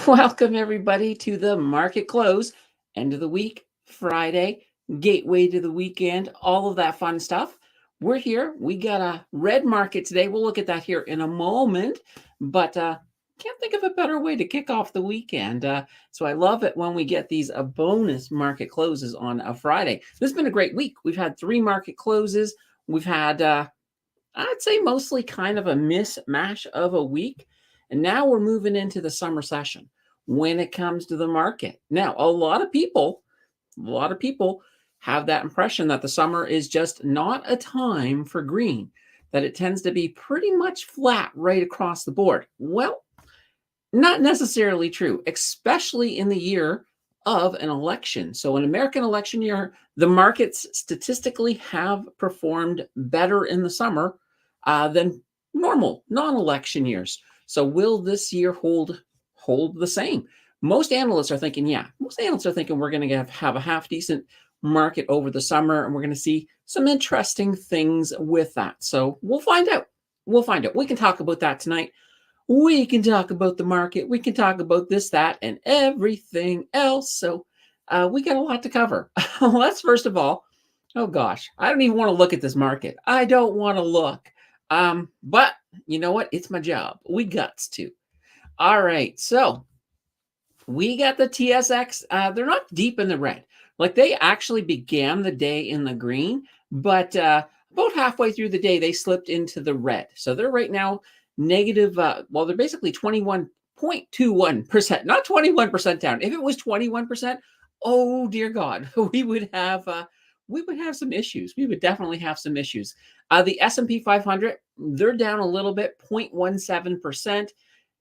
Welcome, everybody, to the market close, end of the week, Friday, gateway to the weekend, all of that fun stuff. We're here. We got a red market today. We'll look at that here in a moment, but can't think of a better way to kick off the weekend. So I love it when we get these bonus market closes on a Friday. This has been a great week. We've had 3 market closes. We've had, I'd say, mostly kind of a mismatch of a week. And now we're moving into the summer session when it comes to the market. Now, a lot of people have that impression that the summer is just not a time for green, that it tends to be pretty much flat right across the board. Well, not necessarily true, especially in the year of an election. So an American election year, the markets statistically have performed better in the summer than normal non-election years. So will this year hold the same? Most analysts are thinking, we're going to have a half decent market over the summer, and we're going to see some interesting things with that. So we'll find out. We can talk about that tonight. We can talk about the market. We can talk about this, that, and everything else. So we got a lot to cover. Let's first of all, oh gosh, I don't even want to look at this market. I don't want to look. But you know what? It's my job. We guts to. All right. So we got the TSX. They're not deep in the red. Like, they actually began the day in the green, but about halfway through the day, they slipped into the red. So they're right now negative. They're basically 21.21%, not 21% down. If it was 21%, oh dear God, we would have some issues. We would definitely have some issues. The S&P 500, they're down a little bit, 0.17%.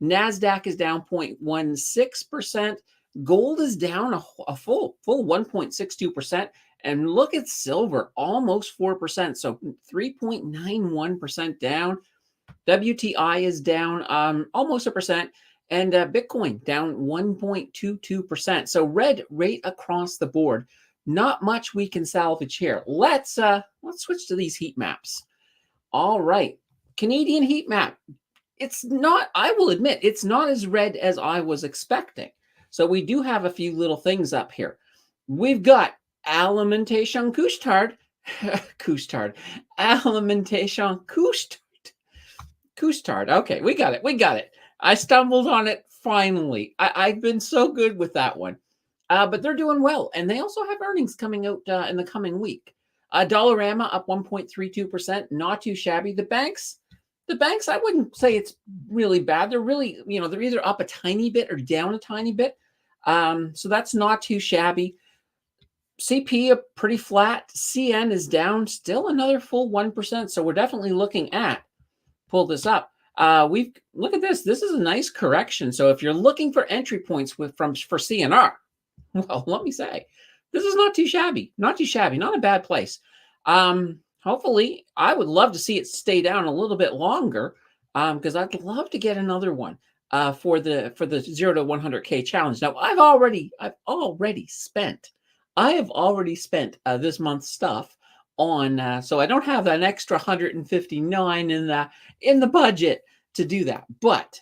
NASDAQ is down 0.16%. Gold is down a full 1.62%. And look at silver, almost 4%. So 3.91% down. WTI is down almost 1%. And Bitcoin down 1.22%. So red rate across the board. Not much we can salvage here. Let's switch to these heat maps. All right. Canadian heat map. It's not, I will admit, it's not as red as I was expecting. So we do have a few little things up here. We've got Alimentation Couche-Tard. Alimentation Couche-Tard. Okay, we got it. I stumbled on it finally. I've been so good with that one. But they're doing well. And they also have earnings coming out in the coming week. Dollarama up 1.32%. Not too shabby. The banks, I wouldn't say it's really bad. They're really, they're either up a tiny bit or down a tiny bit. So that's not too shabby. CP pretty flat. CN is down still another full 1%. So we're definitely looking at, pull this up. Look at this. This is a nice correction. So if you're looking for entry points for CNR, well, let me say, this is not too shabby. Not a bad place. Hopefully, I would love to see it stay down a little bit longer, because I'd love to get another one for the 0 to 100K challenge. Now, I have already spent this month's stuff on, so I don't have an extra 159 in the budget to do that. But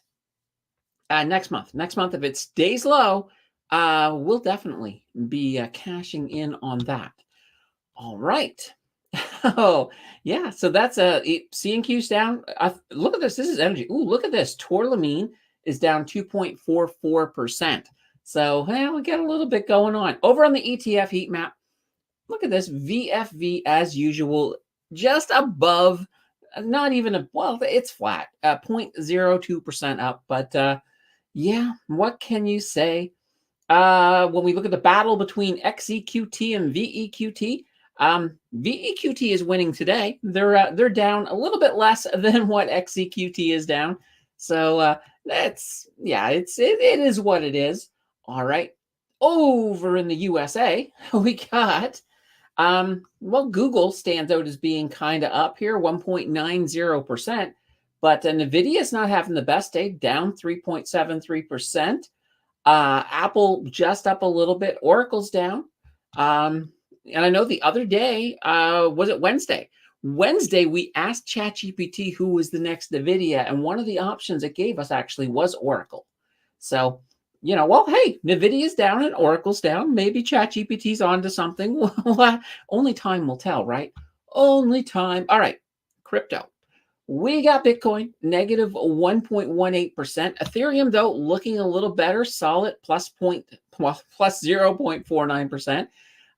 next month, if it stays low, we'll definitely be cashing in on that. All right. Oh, yeah. So that's C&Q's down. Look at this. This is energy. Ooh, look at this. Tourmaline is down 2.44%. So, we got a little bit going on. Over on the ETF heat map, look at this. VFV, as usual, just above, not even it's flat, 0.02% up. But yeah, what can you say? When we look at the battle between XEQT and VEQT, VEQT is winning today. They're down a little bit less than what XEQT is down. So it is what it is. All right. Over in the USA, we got Google stands out as being kind of up here, 1.90%. But Nvidia is not having the best day, down 3.73%. Apple just up a little bit. Oracle's down. And I know the other day, was it Wednesday? Wednesday, we asked ChatGPT who was the next NVIDIA, and one of the options it gave us actually was Oracle. So Well, hey, Nvidia's down and Oracle's down. Maybe ChatGPT's onto something. Well, only time will tell, right? Only time. All right, crypto. We got Bitcoin negative 1.18%. Ethereum, though, looking a little better, solid plus 0.49%.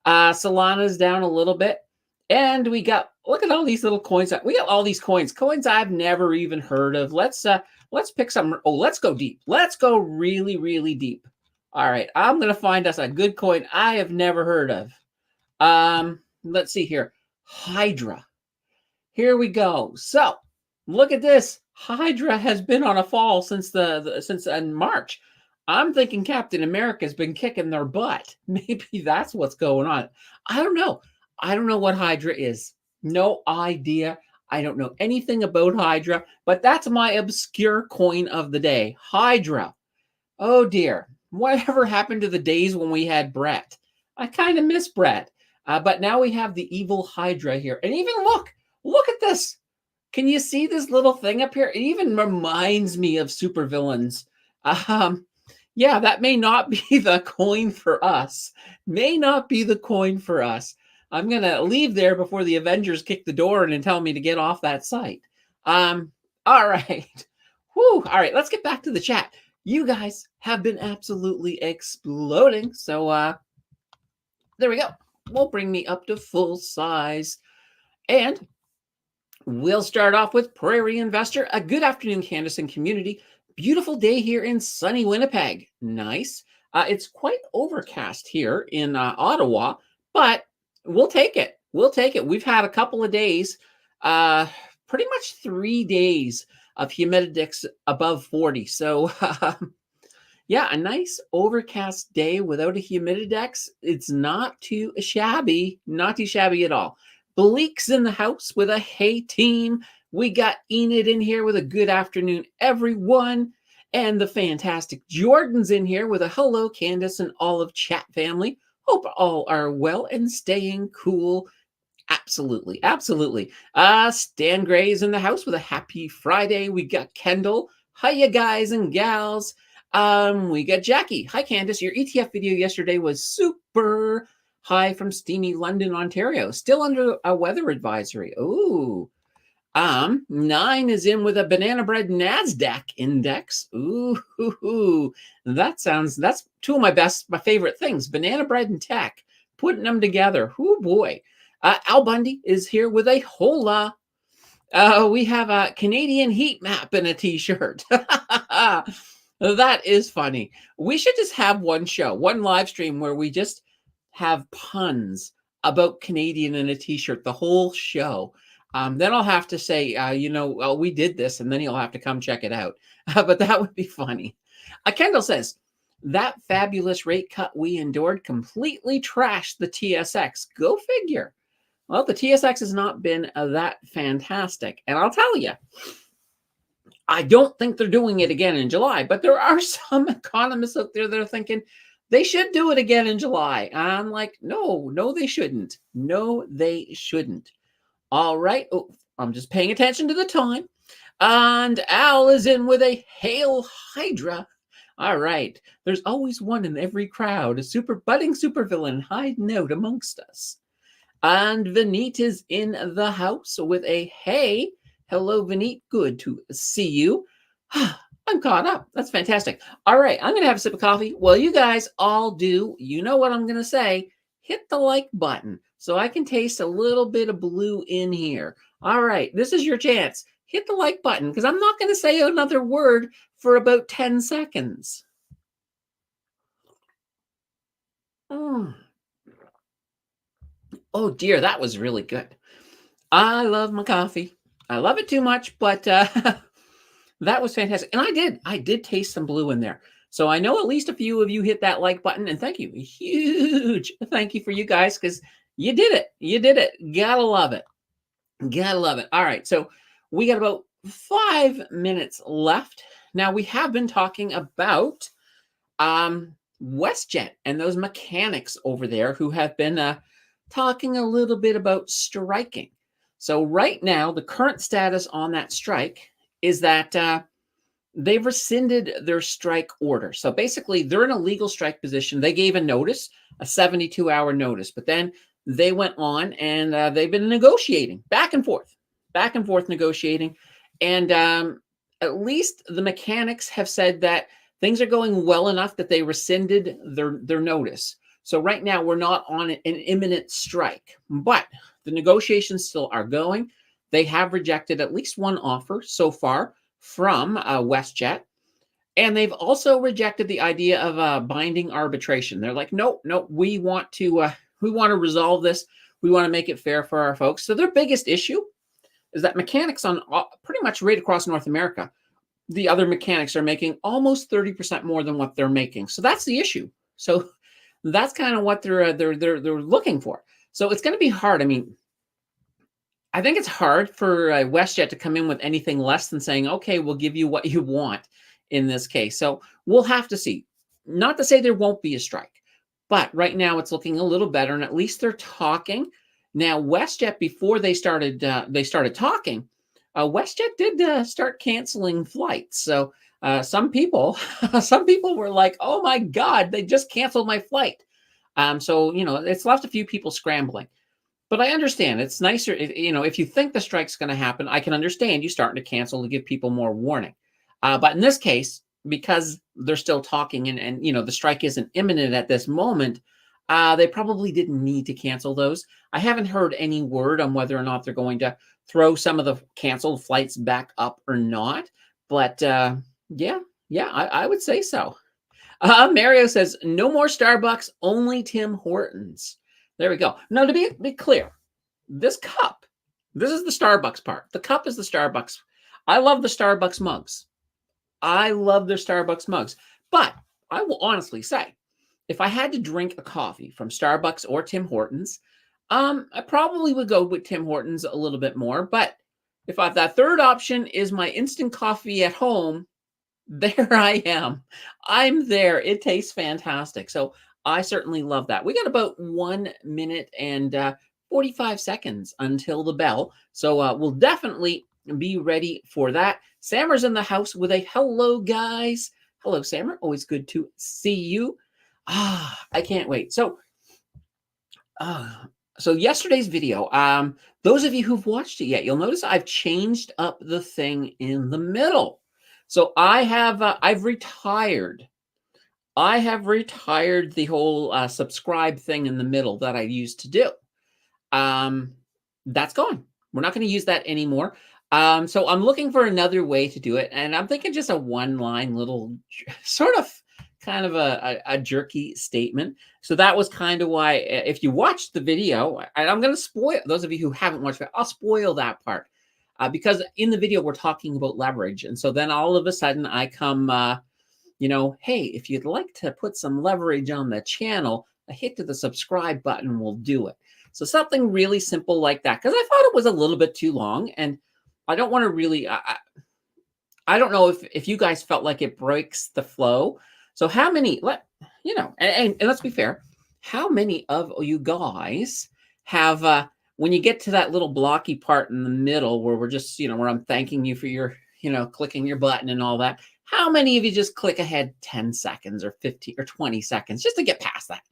Solana's down a little bit. And we got, look at all these little coins. We got all these coins I've never even heard of. Let's pick some. Oh, let's go deep. Let's go really, really deep. All right, I'm gonna find us a good coin I have never heard of. Let's see here. Hydra. Here we go. So look at this. Hydra has been on a fall since since in March. I'm thinking Captain America's been kicking their butt. Maybe that's what's going on. I don't know. I don't know what Hydra is. No idea. I don't know anything about Hydra, but that's my obscure coin of the day. Hydra. Oh dear. Whatever happened to the days when we had Brett? I kind of miss Brett. But now we have the evil Hydra here. And even look at this. Can you see this little thing up here? It even reminds me of supervillains. Yeah, that may not be the coin for us. May not be the coin for us. I'm going to leave there before the Avengers kick the door in and tell me to get off that site. All right. Whew. All right, let's get back to the chat. You guys have been absolutely exploding. So there we go. Will bring me up to full size. And we'll start off with Prairie Investor. A good afternoon, Candace and community. Beautiful day here in sunny Winnipeg. Nice. It's quite overcast here in Ottawa, but we'll take it. We'll take it. We've had a couple of days, pretty much 3 days of humidity's above 40. So yeah, a nice overcast day without a humididex. It's not too shabby, not too shabby at all. Bleak's in the house with a hey team. We got Enid in here with a good afternoon, everyone. And the fantastic Jordan's in here with a hello, Candace and all of chat family. Hope all are well and staying cool. Absolutely, absolutely. Stan Gray's in the house with a happy Friday. We got Kendall. Hiya, guys and gals. We got Jackie. Hi, Candace. Your ETF video yesterday was super. Hi from steamy London, Ontario. Still under a weather advisory. Ooh. 9 is in with a banana bread NASDAQ index. Ooh, that's two of my favorite things. Banana bread and tech. Putting them together. Ooh, boy. Al Bundy is here with a hola. We have a Canadian heat map in a t-shirt. That is funny. We should just have one show, one live stream where we just have puns about Canadian in a t-shirt, the whole show. Then I'll have to say, well, we did this, and then you'll have to come check it out. But that would be funny. Kendall says, that fabulous rate cut we endured completely trashed the TSX. Go figure. Well, the TSX has not been that fantastic. And I'll tell you, I don't think they're doing it again in July, but there are some economists out there that are thinking they should do it again in July. I'm like, no, they shouldn't. No, they shouldn't. All right. Oh, I'm just paying attention to the time. And Al is in with a Hail Hydra. All right. There's always one in every crowd, a budding supervillain hiding out amongst us. And Vineet is in the house with a hey. Hello, Vineet. Good to see you. I'm caught up. That's fantastic. All right. I'm going to have a sip of coffee. Well, you guys all do. You know what I'm going to say. Hit the like button so I can taste a little bit of blue in here. All right. This is your chance. Hit the like button because I'm not going to say another word for about 10 seconds. Oh, dear. That was really good. I love my coffee. I love it too much, but that was fantastic. And I did taste some blue in there. So I know at least a few of you hit that like button, and thank you. Huge thank you for you guys because you did it. You did it. Gotta love it. Gotta love it. All right. So we got about 5 minutes left. Now we have been talking about WestJet and those mechanics over there who have been talking a little bit about striking. So right now, the current status on that strike is that they've rescinded their strike order. So basically, they're in a legal strike position. They gave a notice, a 72-hour notice, but then they went on and they've been negotiating back and forth negotiating. And at least the mechanics have said that things are going well enough that they rescinded their notice. So right now, we're not on an imminent strike, but the negotiations still are going. They have rejected at least one offer so far from WestJet. And they've also rejected the idea of binding arbitration. They're like, no, we want to resolve this. We want to make it fair for our folks. So their biggest issue is that mechanics on pretty much right across North America, the other mechanics are making almost 30% more than what they're making. So that's the issue. So that's kind of what they're looking for. So it's going to be hard. I mean, I think it's hard for WestJet to come in with anything less than saying, okay, we'll give you what you want in this case. So we'll have to see. Not to say there won't be a strike, but right now it's looking a little better, and at least they're talking. Now, WestJet, before they started talking, WestJet did start canceling flights. So some people were like, oh my God, they just canceled my flight. So, it's left a few people scrambling. But I understand it's nicer, if you think the strike's going to happen, I can understand you starting to cancel to give people more warning. But in this case, because they're still talking and the strike isn't imminent at this moment, they probably didn't need to cancel those. I haven't heard any word on whether or not they're going to throw some of the canceled flights back up or not. But yeah, I would say so. Mario says, no more Starbucks, only Tim Hortons. There we go. Now, to be clear, this cup, this is the Starbucks part. The cup is the Starbucks. I love the Starbucks mugs. I love their Starbucks mugs. But I will honestly say, if I had to drink a coffee from Starbucks or Tim Hortons, I probably would go with Tim Hortons a little bit more. But if that third option is my instant coffee at home, there I am. I'm there. It tastes fantastic. So I certainly love that. We got about 1 minute and 45 seconds until the bell. So we'll definitely be ready for that. Sammer's in the house with a hello, guys. Hello, Sammer. Always good to see you. I can't wait. So yesterday's video, those of you who've watched it yet, you'll notice I've changed up the thing in the middle. So I've retired. I have retired the whole subscribe thing in the middle that I used to do. That's gone. We're not going to use that anymore. So I'm looking for another way to do it. And I'm thinking just a one-line little sort of kind of a jerky statement. So that was kind of why, if you watched the video, I'm going to spoil, those of you who haven't watched it, I'll spoil that part. Because in the video, we're talking about leverage. And so then all of a sudden I come, hey, if you'd like to put some leverage on the channel, a hit to the subscribe button will do it. So something really simple like that, because I thought it was a little bit too long. And I don't want to really, I don't know if you guys felt like it breaks the flow. So how many, and let's be fair, how many of you guys have, when you get to that little blocky part in the middle where we're just, where I'm thanking you for your, clicking your button and all that, how many of you just click ahead 10 seconds or 15 or 20 seconds just to get past that?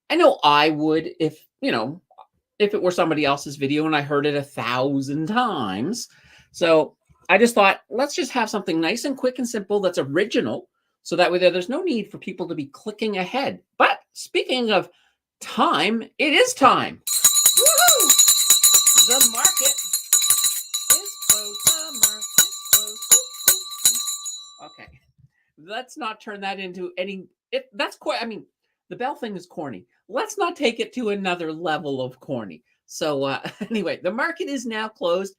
I know I would if it were somebody else's video and I heard it 1,000 times. So I just thought, let's just have something nice and quick and simple that's original. So that way there's no need for people to be clicking ahead. But speaking of time, it is time. Woo-hoo! The market is closed. The market closed. Okay. Let's not turn that into any, that's quite, the bell thing is corny. Let's not take it to another level of corny. So anyway, the market is now closed.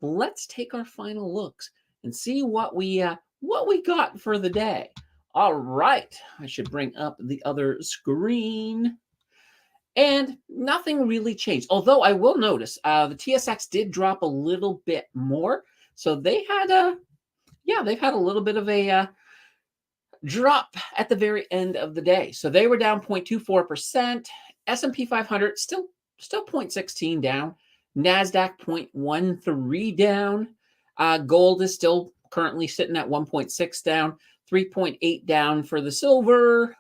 Let's take our final looks and see what we got for the day. All right, I should bring up the other screen. And nothing really changed. Although I will notice the TSX did drop a little bit more. So they had they've had a little bit of a drop at the very end of the day. So they were down 0.24%. S&P 500 still 0.16 down. NASDAQ 0.13 down. Gold is still currently sitting at 1.6 down, 3.8 down for the silver,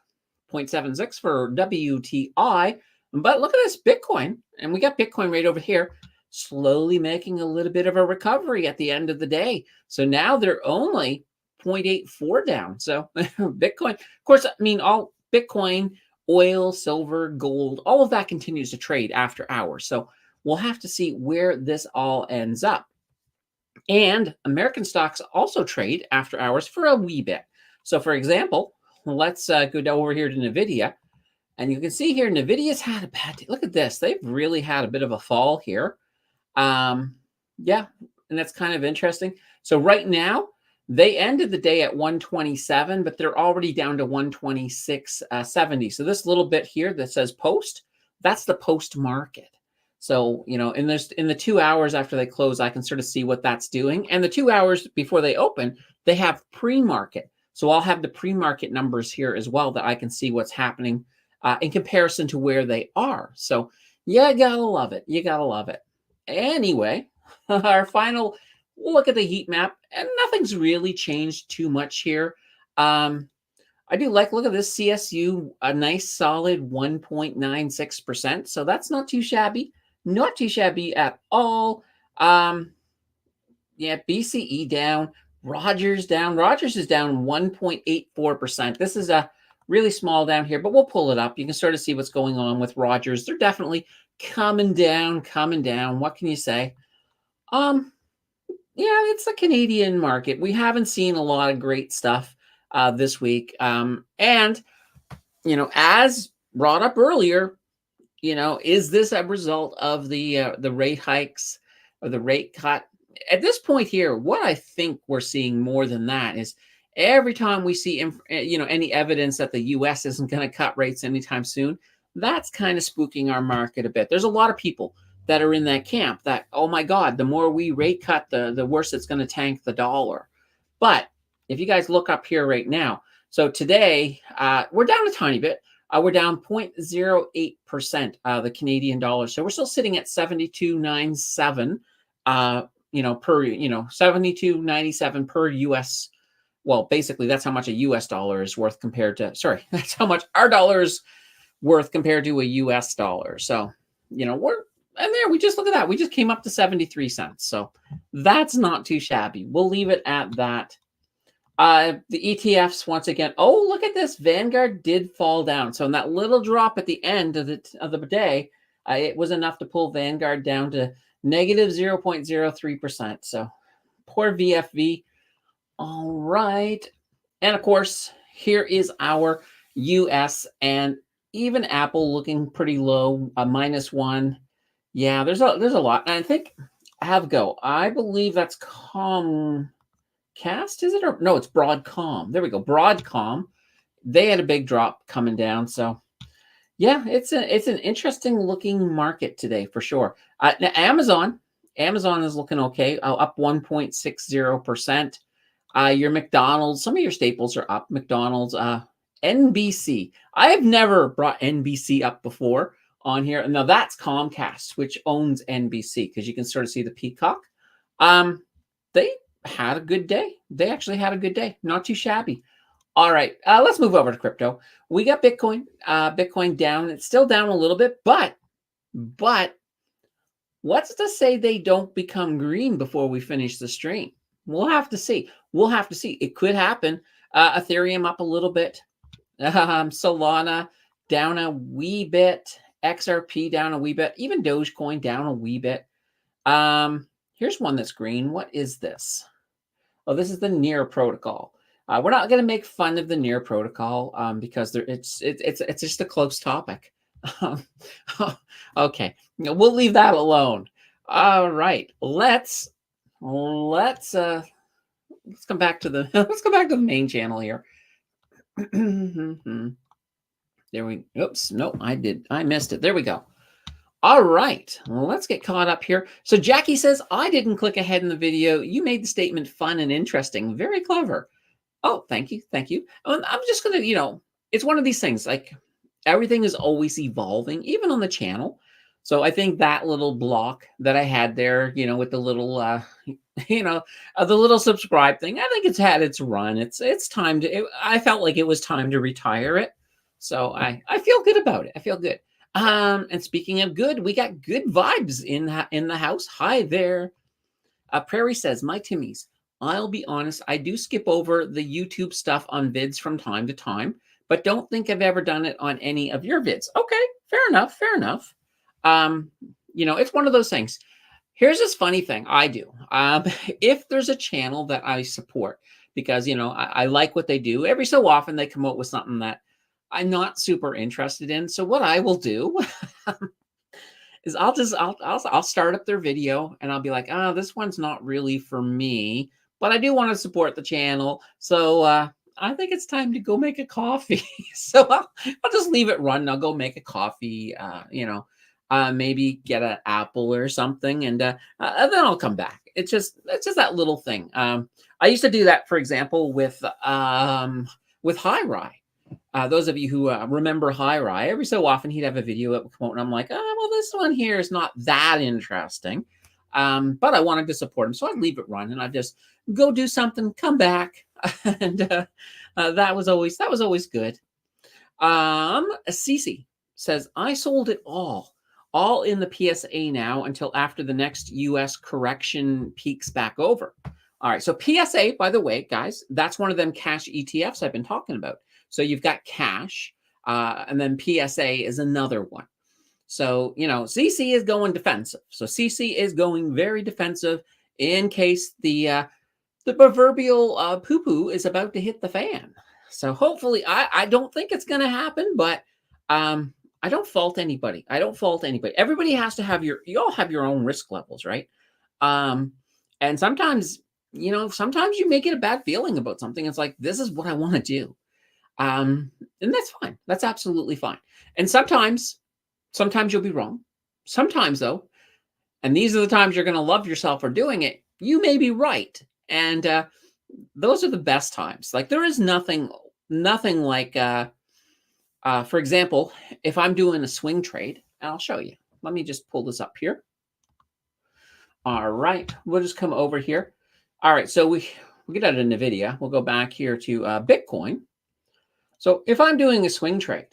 0.76 for WTI. But look at this Bitcoin, and we got Bitcoin right over here, slowly making a little bit of a recovery at the end of the day. So now they're only 0.84 down. So Bitcoin, of course, I mean, all Bitcoin, oil, silver, gold, all of that continues to trade after hours. So we'll have to see where this all ends up. And American stocks also trade after hours for a wee bit. So for example, let's go down over here to NVIDIA. And you can see here, NVIDIA's had a bad day. Look at this. They've really had a bit of a fall here. Yeah, and that's kind of interesting. So right now, they ended the day at 127, but they're already down to 126.70. So this little bit here that says post, that's the post market. So, you know, in the 2 hours after they close, I can sort of see what that's doing. And the 2 hours before they open, they have pre-market. So I'll have the pre-market numbers here as well that I can see what's happening in comparison to where they are. So you gotta love it. You gotta love it. Anyway, our final look at the heat map, and nothing's really changed too much here. I do like, look at this CSU, a nice solid 1.96%. So that's not too shabby. Not too shabby at all. Yeah, BCE down. Rogers down. Rogers is down 1.84%. This is a really small down here, but we'll pull it up. You can sort of see what's going on with Rogers. They're definitely coming down, coming down. What can you say? Yeah, it's the Canadian market. We haven't seen a lot of great stuff this week. And, you know, as brought up earlier, you know, is this a result of the rate hikes or the rate cut? At this point here, what I think we're seeing more than that is every time we see, you know, any evidence that the U.S. isn't going to cut rates anytime soon, that's kind of spooking our market a bit. There's a lot of people that are in that camp that, oh my God, the more we rate cut, the worse it's going to tank the dollar. But if you guys look up here right now, so today we're down a tiny bit. We're down 0.08%, the Canadian dollar. So we're still sitting at 72.97, you know, per, you know, 72.97 per US. Well, basically that's how much a US dollar is worth compared to, sorry, that's how much our dollar is worth compared to a US dollar. So, you know, and there, we just look at that. We just came up to 73 cents. So that's not too shabby. We'll leave it at that. The ETFs, once again, oh, look at this. Vanguard did fall down. So in that little drop at the end of the day, it was enough to pull Vanguard down to negative 0.03%. So poor VFV. All right. And of course, here is our US, and even Apple looking pretty low, -1. Yeah, there's a lot. And I think Avgo, I believe that's Comcast, is it? Or no, it's Broadcom. There we go. Broadcom. They had a big drop coming down. So yeah, it's an interesting looking market today for sure. Now Amazon is looking okay, up 1.60%. Your McDonald's, some of your staples are up. McDonald's, NBC. I have never brought NBC up before on here. Now that's Comcast, which owns NBC, because you can sort of see the peacock. They had a good day. They actually had a good day. Not too shabby. All right, let's move over to crypto. We got Bitcoin. Bitcoin down. It's still down a little bit, but what's to say they don't become green before we finish the stream? We'll have to see. We'll have to see. It could happen. Ethereum up a little bit. Solana down a wee bit. XRP down a wee bit. Even Dogecoin down a wee bit. Here's one that's green. What is this? Oh, this is the Near protocol. We're not going to make fun of the Near protocol because it's just a close topic. Okay, we'll leave that alone. All right, let's come back to the let's go back to the main channel here. There we. Oops, no, I missed it. There we go. All right, let's get caught up here. So Jackie says, I didn't click ahead in the video. You made the statement fun and interesting. Very clever. Oh, thank you. Thank you. I'm just going to, you know, it's one of these things, like everything is always evolving, even on the channel. So I think that little block that I had there, with the little, you know, the little subscribe thing, I think it's had its run. It's time to. I felt like it was time to retire it, so I feel good about it. I feel good. And speaking of good, we got good vibes in the house. Hi there. Prairie says, "My Timmies, I'll be honest, I do skip over the YouTube stuff on vids from time to time, but don't think I've ever done it on any of your vids." Okay, fair enough, fair enough. Um, it's one of those things. Here's this funny thing I do. If there's a channel that I support, because I like what they do, every so often they come out with something that I'm not super interested in. So what I will do is I'll start up their video and I'll be like, this one's not really for me, but I do want to support the channel. So I think it's time to go make a coffee. So I'll just leave it run. I'll go make a coffee, maybe get an apple or something, and then I'll come back. It's just that little thing. I used to do that, for example, with High Rye. Those of you who remember High Rye, every so often he'd have a video that would come out, and I'm like, well, this one here is not that interesting, but I wanted to support him, so I'd leave it run, and I'd just go do something, come back, and that was always good. Cece says, "I sold it all in the PSA now until after the next US correction peaks back over." All right, so PSA, by the way, guys, that's one of them cash ETFs I've been talking about. So you've got cash, and then PSA is another one. So, CC is going defensive. So CC is going very defensive in case the proverbial poo-poo is about to hit the fan. So hopefully, I don't think it's going to happen, but I don't fault anybody. I don't fault anybody. Everybody has to have you all have your own risk levels, right? And sometimes, sometimes you may get a bad feeling about something. It's like, this is what I want to do. And that's fine. That's absolutely fine. And sometimes you'll be wrong. Sometimes though, and these are the times you're going to love yourself for doing it, you may be right. And those are the best times. Like there is nothing like, for example, if I'm doing a swing trade, and I'll show you. Let me just pull this up here. All right, we'll just come over here. All right, so we get out of NVIDIA. We'll go back here to Bitcoin. So if I'm doing a swing trade,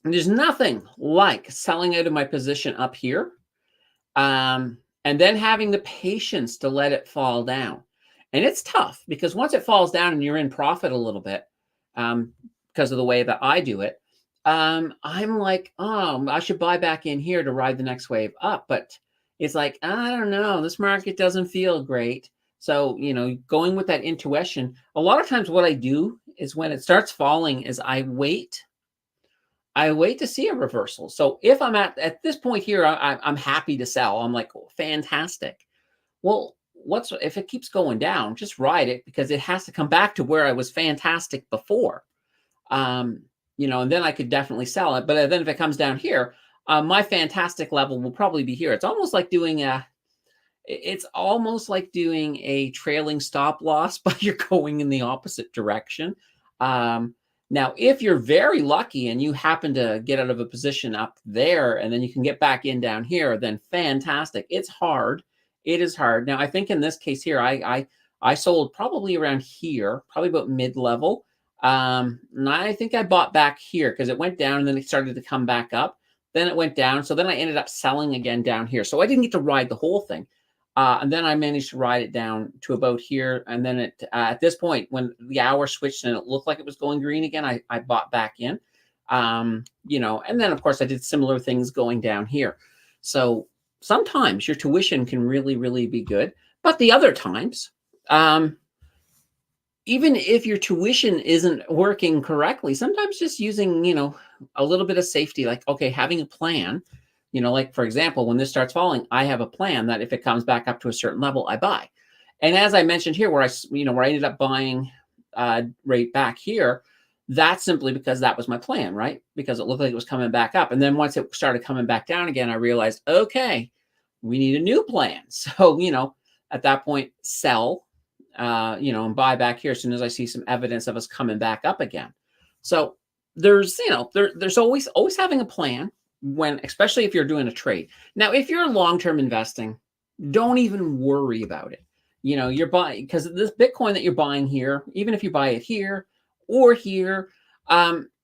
and there's nothing like selling out of my position up here, and then having the patience to let it fall down. And it's tough because once it falls down and you're in profit a little bit, because of the way that I do it, I'm like, I should buy back in here to ride the next wave up. But it's like, I don't know, this market doesn't feel great. So, going with that intuition, a lot of times what I do is when it starts falling is I wait to see a reversal. So if I'm at this point here, I'm happy to sell. I'm like, fantastic. Well, if it keeps going down, just ride it because it has to come back to where I was fantastic before. And then I could definitely sell it. But then if it comes down here, my fantastic level will probably be here. It's almost like doing a trailing stop loss, but you're going in the opposite direction. Now, if you're very lucky and you happen to get out of a position up there and then you can get back in down here, then fantastic. It's hard. It is hard. Now, I think in this case here, I sold probably around here, probably about mid-level. And I think I bought back here because it went down and then it started to come back up. Then it went down. So then I ended up selling again down here. So I didn't get to ride the whole thing. And then I managed to ride it down to about here. And then at this point, when the hour switched and it looked like it was going green again, I bought back in, and then of course I did similar things going down here. So sometimes your tuition can really, really be good. But the other times, even if your tuition isn't working correctly, sometimes just using, a little bit of safety, like, okay, having a plan, like for example, when this starts falling, I have a plan that if it comes back up to a certain level, I buy. And as I mentioned here, where I ended up buying right back here, that's simply because that was my plan, right? Because it looked like it was coming back up. And then once it started coming back down again, I realized, okay, we need a new plan. So, at that point, sell, and buy back here as soon as I see some evidence of us coming back up again. So there's, there's always having a plan. especially if you're doing a trade. Now, if you're long-term investing, don't even worry about it. You're buying because this Bitcoin that you're buying here, even if you buy it here or here,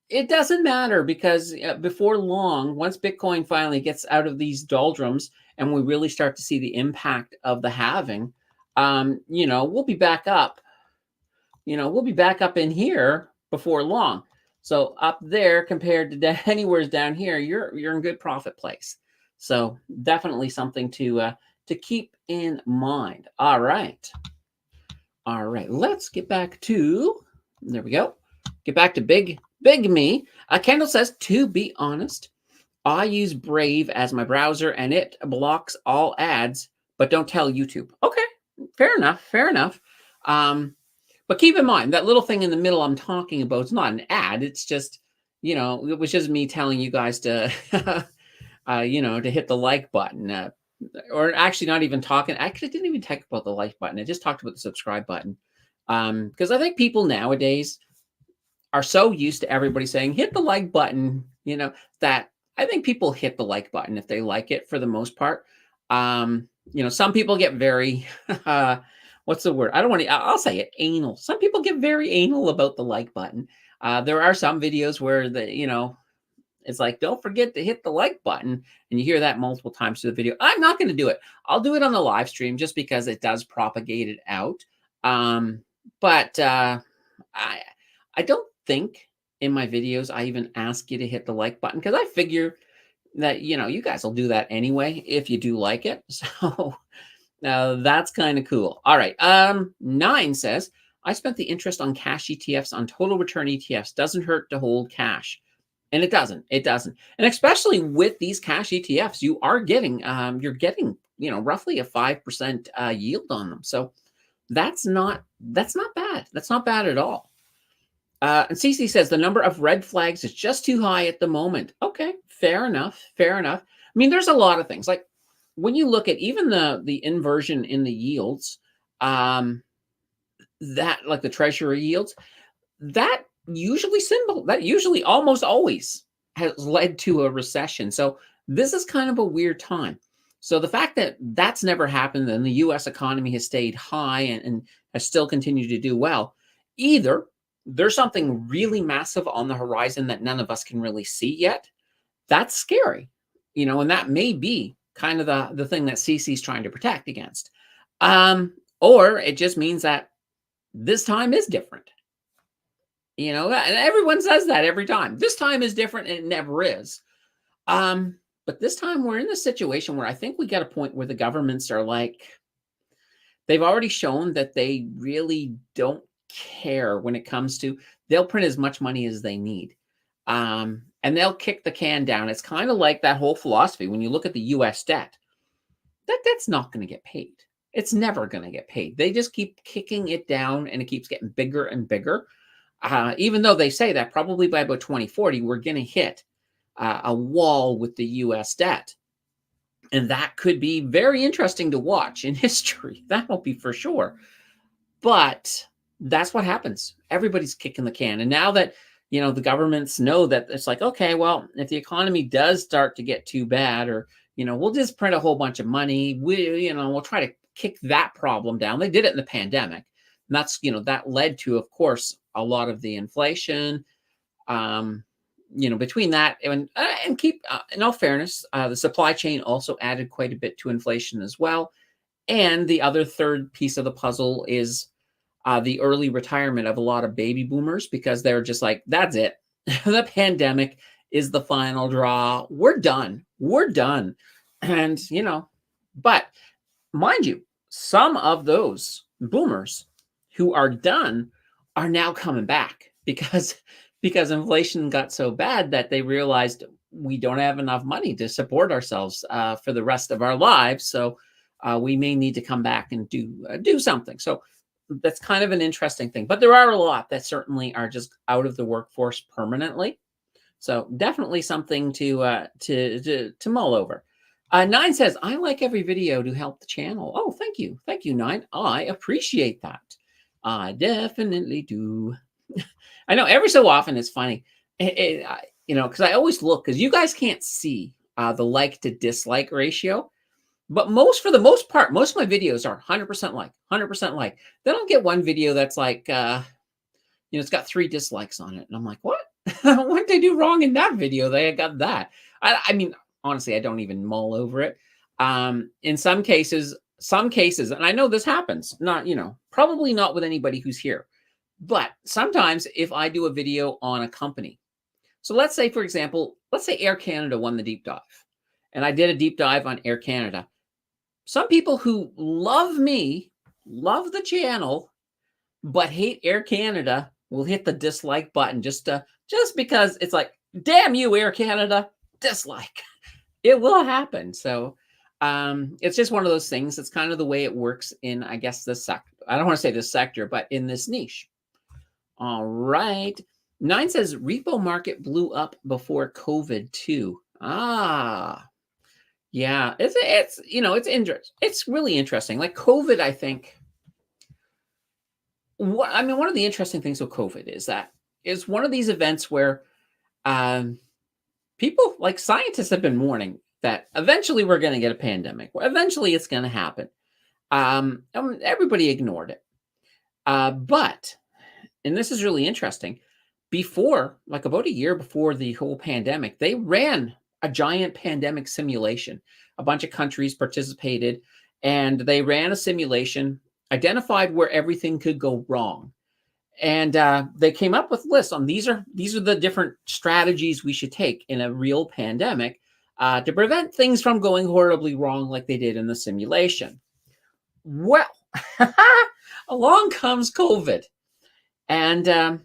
it doesn't matter because before long, once Bitcoin finally gets out of these doldrums and we really start to see the impact of the halving, we'll be back up. We'll be back up in here before long. So up there compared to anywhere down here, you're in good profit place. So definitely something to keep in mind. All right. Let's get back to, there we go. Get back to big me. Kendall says, to be honest, I use Brave as my browser and it blocks all ads, but don't tell YouTube. Okay, fair enough. But keep in mind that little thing in the middle I'm talking about is not an ad. It's just, it was just me telling you guys to, to hit the like button. Or actually not even talking. Actually, I didn't even talk about the like button. I just talked about the subscribe button. Because I think people nowadays are so used to everybody saying, hit the like button, that I think people hit the like button if they like it for the most part. Some people get very, what's the word? I don't want to, I'll say it, anal. Some people get very anal about the like button. There are some videos where it's like, don't forget to hit the like button. And you hear that multiple times through the video. I'm not going to do it. I'll do it on the live stream just because it does propagate it out. But I don't think in my videos I even ask you to hit the like button because I figure that, you guys will do that anyway if you do like it. So that's kind of cool. All right. 9 says, I spent the interest on cash ETFs on total return ETFs. Doesn't hurt to hold cash. And it doesn't. And especially with these cash ETFs, you are getting, you're getting, roughly a 5% yield on them. So that's not bad. That's not bad at all. And CC says the number of red flags is just too high at the moment. Okay, fair enough. I mean, there's a lot of things. Like when you look at even the inversion in the yields, that like the treasury yields, that usually almost always has led to a recession. So this is kind of a weird time. So the fact that that's never happened and the U.S. economy has stayed high and has still continued to do well, either there's something really massive on the horizon that none of us can really see yet. That's scary, and that may be kind of the thing that CC's trying to protect against. Or it just means that this time is different. And everyone says that every time. This time is different, and it never is. But this time we're in a situation where I think we got a point where the governments are like, they've already shown that they really don't care when it comes to, they'll print as much money as they need. And they'll kick the can down. It's kind of like that whole philosophy. When you look at the US debt, that's not going to get paid. It's never going to get paid. They just keep kicking it down and it keeps getting bigger and bigger. Even though they say that probably by about 2040, we're going to hit a wall with the US debt. And that could be very interesting to watch in history. That won't be for sure. But that's what happens. Everybody's kicking the can. And now that, the governments know that it's like, okay, well, if the economy does start to get too bad, or, we'll just print a whole bunch of money. We'll try to kick that problem down. They did it in the pandemic. And that's, that led to, of course, a lot of the inflation. Between that and keep, in all fairness, the supply chain also added quite a bit to inflation as well. And the other third piece of the puzzle is the early retirement of a lot of baby boomers, because they're just like, that's it. The pandemic is the final draw. We're done. And, but mind you, some of those boomers who are done are now coming back because inflation got so bad that they realized we don't have enough money to support ourselves for the rest of our lives. So we may need to come back and do something. So that's kind of an interesting thing. But there are a lot that certainly are just out of the workforce permanently. So definitely something to mull over. 9 says, I like every video to help the channel. Oh, thank you. 9. I appreciate that. I definitely do. I know every so often it's funny. because I always look, because you guys can't see the like to dislike ratio. But for the most part, most of my videos are 100% like, 100% like. Then I'll get one video that's like, it's got 3 dislikes on it. And I'm like, what? What did I do wrong in that video? They got that. I mean, honestly, I don't even mull over it. In some cases, and I know this happens, not, probably not with anybody who's here. But sometimes if I do a video on a company, so let's say, for example, let's say Air Canada won the deep dive, and I did a deep dive on Air Canada. Some people who love me, love the channel, but hate Air Canada will hit the dislike button just because it's like, damn you, Air Canada, dislike. It will happen. So it's just one of those things. It's kind of the way it works in, I guess, this sector. I don't want to say this sector, but in this niche. All right. 9 says repo market blew up before COVID too. Yeah, it's it's really interesting. Like COVID, I think. One of the interesting things with COVID is one of these events where people, like scientists, have been warning that eventually we're going to get a pandemic. Eventually, it's going to happen. Everybody ignored it, but and this is really interesting. Before, like about a year before the whole pandemic, they ran a giant pandemic simulation. A bunch of countries participated, and they ran a simulation, identified where everything could go wrong, and they came up with lists on these are the different strategies we should take in a real pandemic to prevent things from going horribly wrong, like they did in the simulation. Well, along comes COVID, and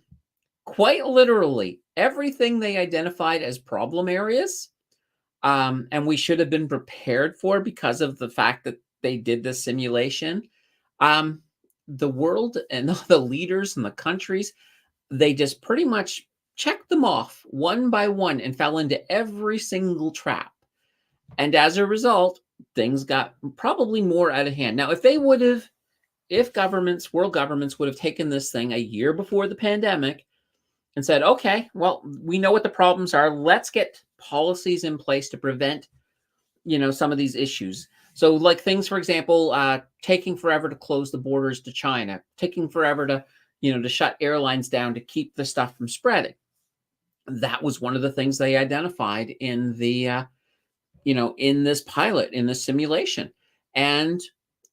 quite literally, everything they identified as problem areas, and we should have been prepared for because of the fact that they did this simulation. The world and the leaders and the countries, they just pretty much checked them off one by one and fell into every single trap. And as a result, things got probably more out of hand. Now, if world governments would have taken this thing a year before the pandemic and said, okay, well, we know what the problems are. Let's get policies in place to prevent, some of these issues. So like things, for example, taking forever to close the borders to China, taking forever to, to shut airlines down to keep the stuff from spreading. That was one of the things they identified in the, in this pilot, in this simulation. And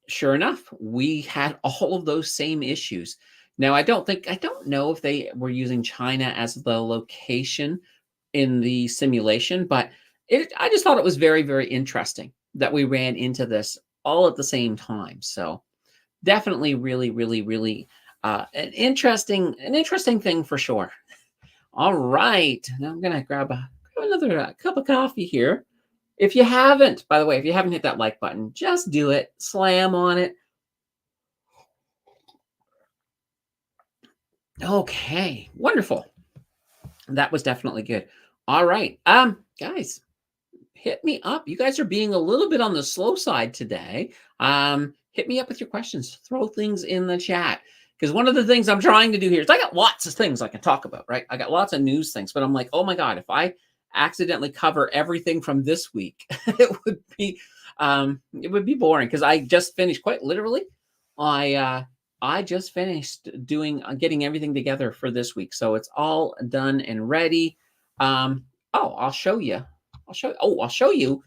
sure enough, we had all of those same issues. Now, I don't know if they were using China as the location in the simulation, but I just thought it was very, very interesting that we ran into this all at the same time. So definitely really, really, really an interesting thing for sure. All right. Now I'm going to grab another cup of coffee here. If you haven't, by the way, if you haven't hit that like button, just do it. Slam on it. Okay, wonderful. That was definitely good. All right. Guys, hit me up. You guys are being a little bit on the slow side today. Hit me up with your questions. Throw things in the chat. Because one of the things I'm trying to do here is I got lots of things I can talk about, right? I got lots of news things, but I'm like, oh my God, if I accidentally cover everything from this week, it would be boring. Because I just finished, quite literally, I just finished getting everything together for this week. So it's all done and ready. I'll show you. I'll show you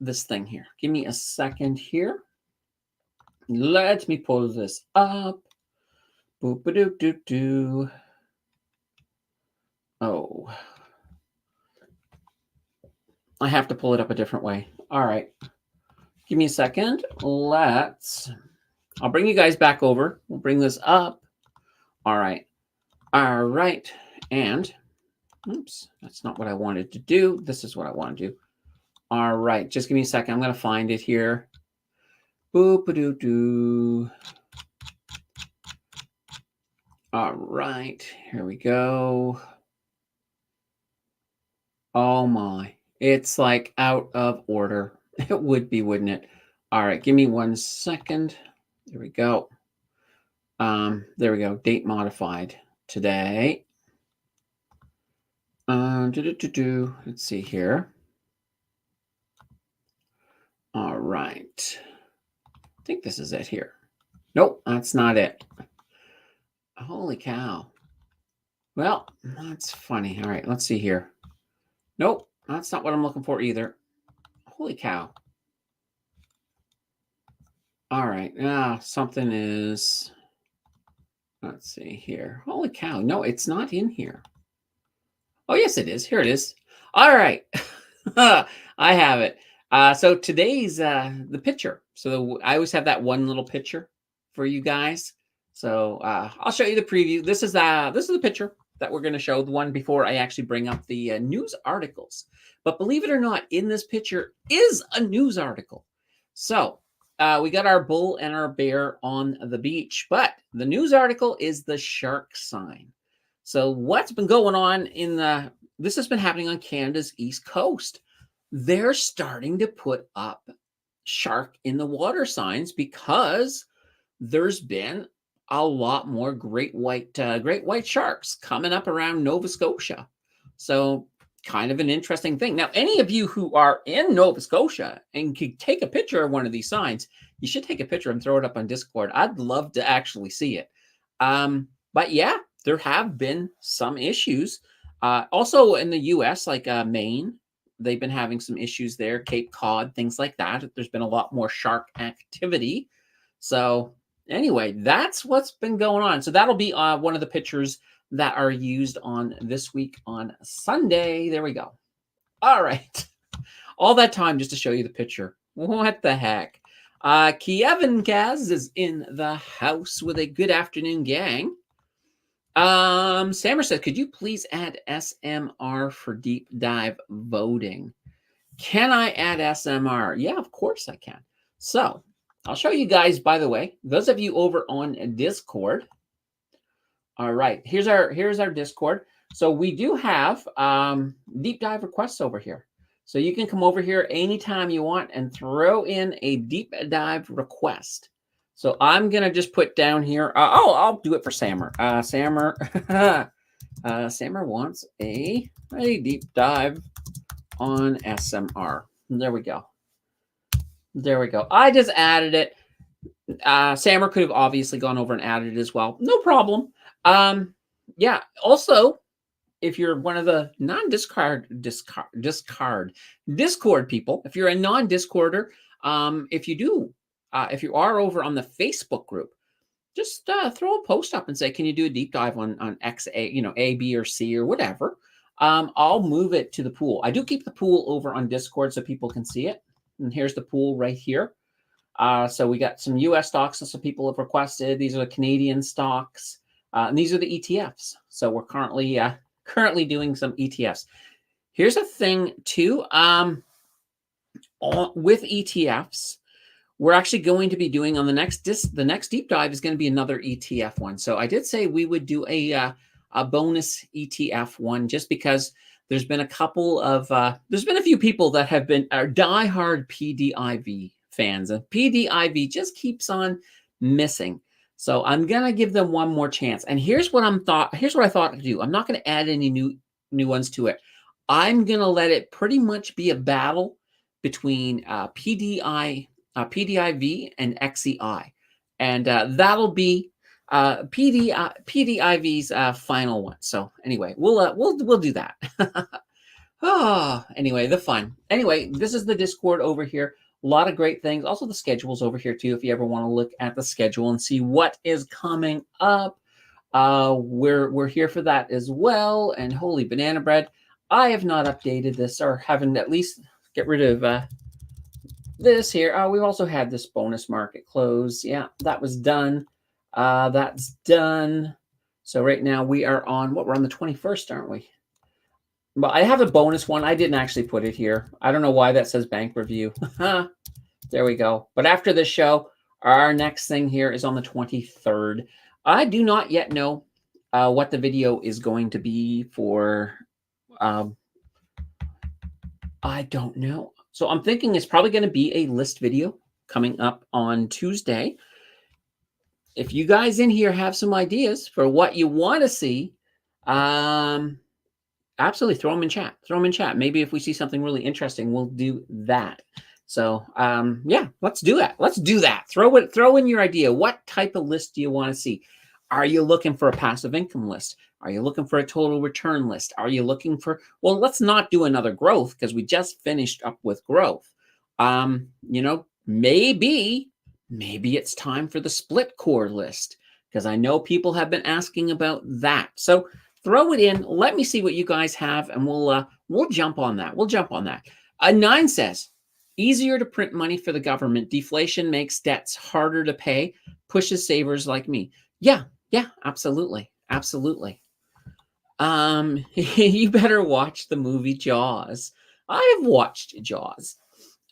this thing here. Give me a second here. Let me pull this up. Boop-a-doo-doo-doo. Oh. I have to pull it up a different way. All right. Give me a second. I'll bring you guys back over. We'll bring this up. All right. All right. And, oops, that's not what I wanted to do. This is what I want to do. All right. Just give me a second. I'm going to find it here. Boop-a-doo-doo. All right. Here we go. Oh my. It's like out of order. It would be, wouldn't it? All right. Give me 1 second. There we go. There we go. Date modified today. Let's see here. All right. I think this is it here. Nope, that's not it. Holy cow. Well, that's funny. All right, let's see here. Nope, that's not what I'm looking for either. Holy cow. All right, something is, let's see here. Holy cow. No, it's not in here. Oh, yes, it is. Here it is. All right. I have it. So today's the picture. So I always have that one little picture for you guys. So I'll show you the preview. This is the picture that we're going to show, the one before I actually bring up the news articles. But believe it or not, in this picture is a news article. So we got our bull and our bear on the beach, but the news article is the shark sign. So what's been going on this has been happening on Canada's East Coast. They're starting to put up shark in the water signs because there's been a lot more great white sharks coming up around Nova Scotia. So kind of an interesting thing. Now, any of you who are in Nova Scotia and could take a picture of one of these signs, you should take a picture and throw it up on Discord. I'd love to actually see it. But yeah, there have been some issues. Also in the US, like Maine, they've been having some issues there, Cape Cod, things like that. There's been a lot more shark activity. So anyway, that's what's been going on. So that'll be one of the pictures that are used on this week on Sunday. There we go. All right. All that time just to show you the picture. What the heck? Kevin Kaz is in the house with a good afternoon, gang. Sammer says, could you please add SMR for deep dive voting? Can I add SMR? Yeah, of course I can. So I'll show you guys, by the way, those of you over on Discord. All right, here's our Discord. So we do have deep dive requests over here. So you can come over here anytime you want and throw in a deep dive request. So I'm gonna just put down here. I'll do it for Sammer. Sammer, Sammer wants a deep dive on SMR. There we go. There we go. I just added it. Sammer could have obviously gone over and added it as well. No problem. Yeah. Also, if you're one of the non-Discord people, if you're a non-Discorder, if you are over on the Facebook group, just throw a post up and say, can you do a deep dive on X, A, B, or C, or whatever. I'll move it to the pool. I do keep the pool over on Discord so people can see it. And here's the pool right here. So we got some US stocks that some people have requested. These are the Canadian stocks. And these are the ETFs. So we're currently doing some ETFs. Here's a thing too. With ETFs, we're actually going to be doing on the next deep dive is going to be another ETF one. So I did say we would do a bonus ETF one just because there's been a couple of there's been a few people that have been diehard PDIV fans, and PDIV just keeps on missing. So I'm gonna give them one more chance. And here's what I thought to do. I'm not gonna add any new ones to it. I'm gonna let it pretty much be a battle between PDIV and XEI, and that'll be PDIV's final one. So anyway, we'll do that. Anyway, the fun. Anyway, this is the Discord over here. A lot of great things. Also, the schedule's over here too. If you ever want to look at the schedule and see what is coming up, we're here for that as well. And holy banana bread, I have not updated this or haven't at least get rid of this here. We've also had this bonus market close. Yeah, that was done. That's done. So right now we are on we're on the 21st, aren't we? But I have a bonus one. I didn't actually put it here. I don't know why that says bank review. There we go. But after this show, our next thing here is on the 23rd. I do not yet know what the video is going to be for. I don't know. So I'm thinking it's probably going to be a list video coming up on Tuesday. If you guys in here have some ideas for what you want to see, Absolutely. Throw them in chat. Throw them in chat. Maybe if we see something really interesting, we'll do that. So yeah, let's do that. Let's do that. Throw in your idea. What type of list do you want to see? Are you looking for a passive income list? Are you looking for a total return list? Are you looking for, well, let's not do another growth because we just finished up with growth. Maybe it's time for the split core list because I know people have been asking about that. So throw it in. Let me see what you guys have, and we'll jump on that. We'll jump on that. 9 says, easier to print money for the government. Deflation makes debts harder to pay, pushes savers like me. Yeah, absolutely. Absolutely. You better watch the movie Jaws. I have watched Jaws.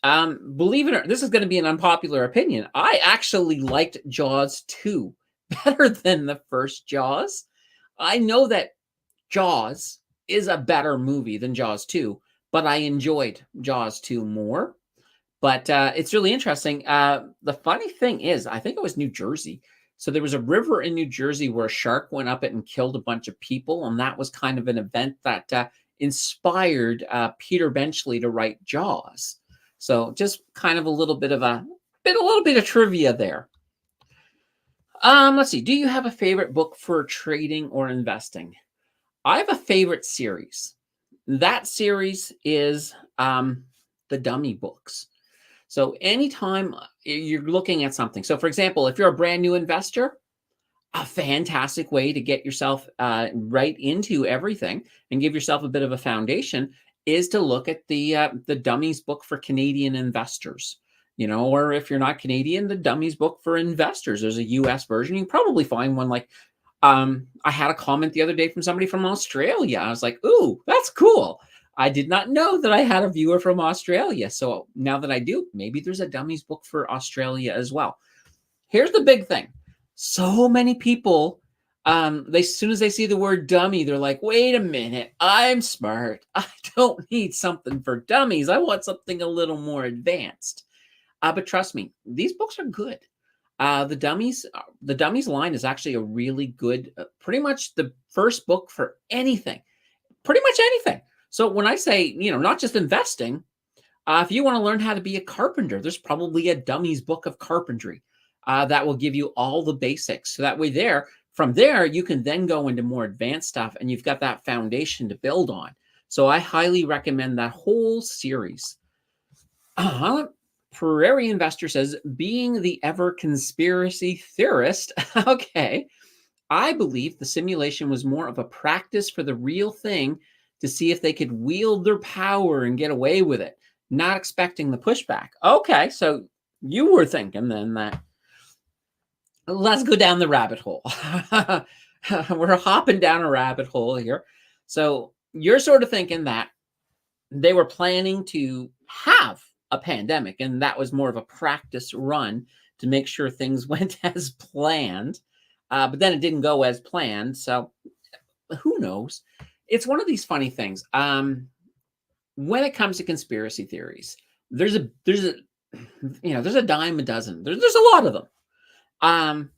Believe it or not, this is going to be an unpopular opinion. I actually liked Jaws 2 better than the first Jaws. I know that Jaws is a better movie than Jaws 2, but I enjoyed Jaws 2 more. But it's really interesting. The funny thing is, I think it was New Jersey. So there was a river in New Jersey where a shark went up it and killed a bunch of people. And that was kind of an event that inspired Peter Benchley to write Jaws. So just kind of a little bit of trivia there. Let's see. Do you have a favorite book for trading or investing? I have a favorite series. That series is the dummy books. So anytime you're looking at something, so for example, if you're a brand new investor, a fantastic way to get yourself right into everything and give yourself a bit of a foundation is to look at the Dummies book for Canadian investors. Or if you're not Canadian, the Dummies book for investors. There's a US version. You can probably find one like I had a comment the other day from somebody from Australia. I was like, ooh, that's cool. I did not know that I had a viewer from Australia. So now that I do, maybe there's a Dummies book for Australia as well. Here's the big thing. So many people, as soon as they see the word dummy, they're like, wait a minute, I'm smart. I don't need something for dummies. I want something a little more advanced. But trust me, these books are good. The dummies line is actually a really good, pretty much the first book for anything, pretty much anything. So when I say, not just investing, if you want to learn how to be a carpenter, there's probably a dummies book of carpentry that will give you all the basics. So that way from there, you can then go into more advanced stuff and you've got that foundation to build on. So I highly recommend that whole series. Prairie Investor says, being the ever conspiracy theorist, okay, I believe the simulation was more of a practice for the real thing to see if they could wield their power and get away with it, not expecting the pushback. Okay, so you were thinking then that, let's go down the rabbit hole. We're hopping down a rabbit hole here. So you're sort of thinking that they were planning to have a pandemic, and that was more of a practice run to make sure things went as planned. But then it didn't go as planned. So who knows? It's one of these funny things. When it comes to conspiracy theories, there's a dime a dozen. There's a lot of them.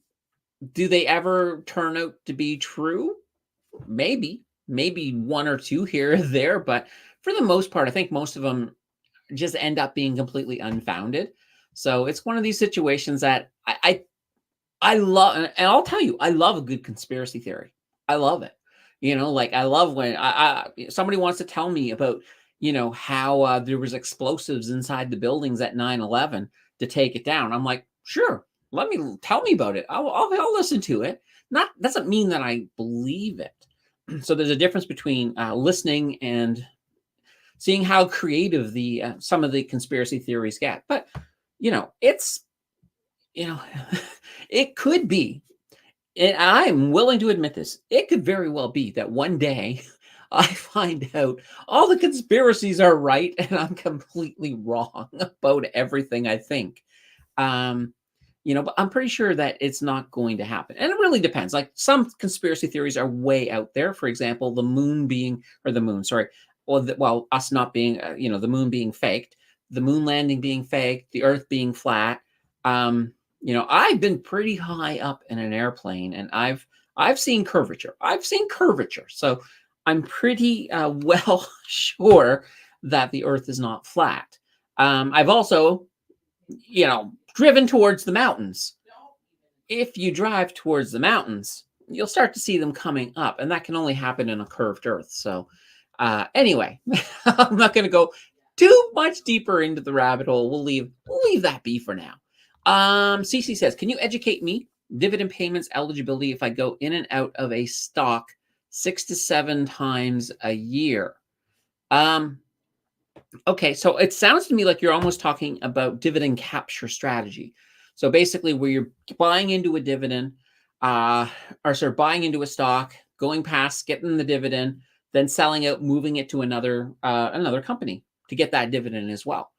Do they ever turn out to be true? Maybe one or two here or there, but for the most part, I think most of them just end up being completely unfounded. So it's one of these situations that I love, and I'll tell you, I love a good conspiracy theory. I love it. I love when somebody wants to tell me about, how there was explosives inside the buildings at 9/11 to take it down. I'm like, sure, tell me about it. I'll listen to it. Not doesn't mean that I believe it. So there's a difference between listening and seeing how creative some of the conspiracy theories get. But it's it could be, and I'm willing to admit this, it could very well be that one day I find out all the conspiracies are right and I'm completely wrong about everything I think. But I'm pretty sure that it's not going to happen. And it really depends. Like some conspiracy theories are way out there. For example, the moon being, or the moon, sorry, us not being, the moon being faked, the moon landing being faked, the earth being flat. I've been pretty high up in an airplane and I've seen curvature. So I'm pretty well sure that the Earth is not flat. I've also, driven towards the mountains. If you drive towards the mountains, you'll start to see them coming up, and that can only happen in a curved Earth. So, anyway, I'm not going to go too much deeper into the rabbit hole. We'll leave that be for now. CC says, "Can you educate me? Dividend payments eligibility if I go in and out of a stock 6 to 7 times a year." Um, Okay, so it sounds to me like you're almost talking about dividend capture strategy. So basically, where you're buying into a dividend, uh, or sort of buying into a stock, going past, getting the dividend, then selling out, moving it to another company to get that dividend as well.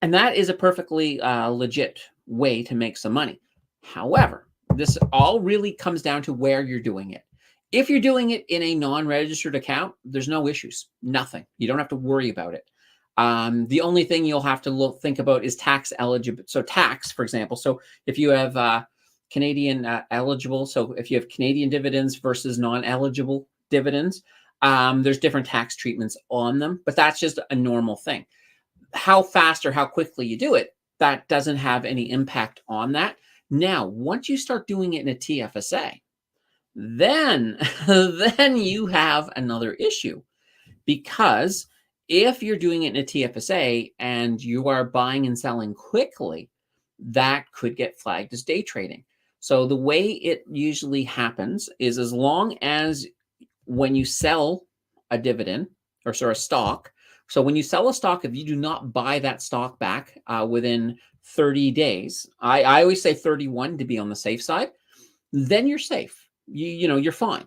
And that is a perfectly legit way to make some money. However, this all really comes down to where you're doing it. If you're doing it in a non-registered account, there's no issues, nothing. You don't have to worry about it. The only thing you'll have to think about is tax eligible. So tax, for example. So if you have Canadian eligible, so if you have Canadian dividends versus non-eligible dividends, there's different tax treatments on them, but that's just a normal thing. How fast or how quickly you do it, that doesn't have any impact on that. Now, once you start doing it in a TFSA, then then you have another issue, because if you're doing it in a TFSA and you are buying and selling quickly, that could get flagged as day trading. So the way it usually happens is, as long as when you sell a dividend or a stock, so when you sell a stock, if you do not buy that stock back within 30 days, I always say 31 to be on the safe side, then you're safe. You're fine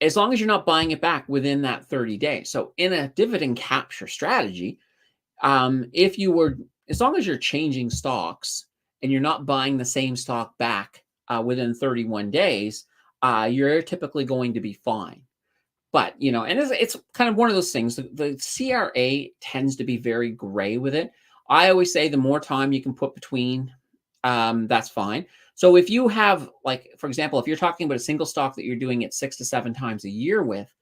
as long as you're not buying it back within that 30 days. So in a dividend capture strategy, if you were, as long as you're changing stocks and you're not buying the same stock back within 31 days, you're typically going to be fine. But, and it's kind of one of those things. The CRA tends to be very gray with it. I always say the more time you can put between, that's fine. So if you have, like, for example, if you're talking about a single stock that you're doing it 6 to 7 times a year with,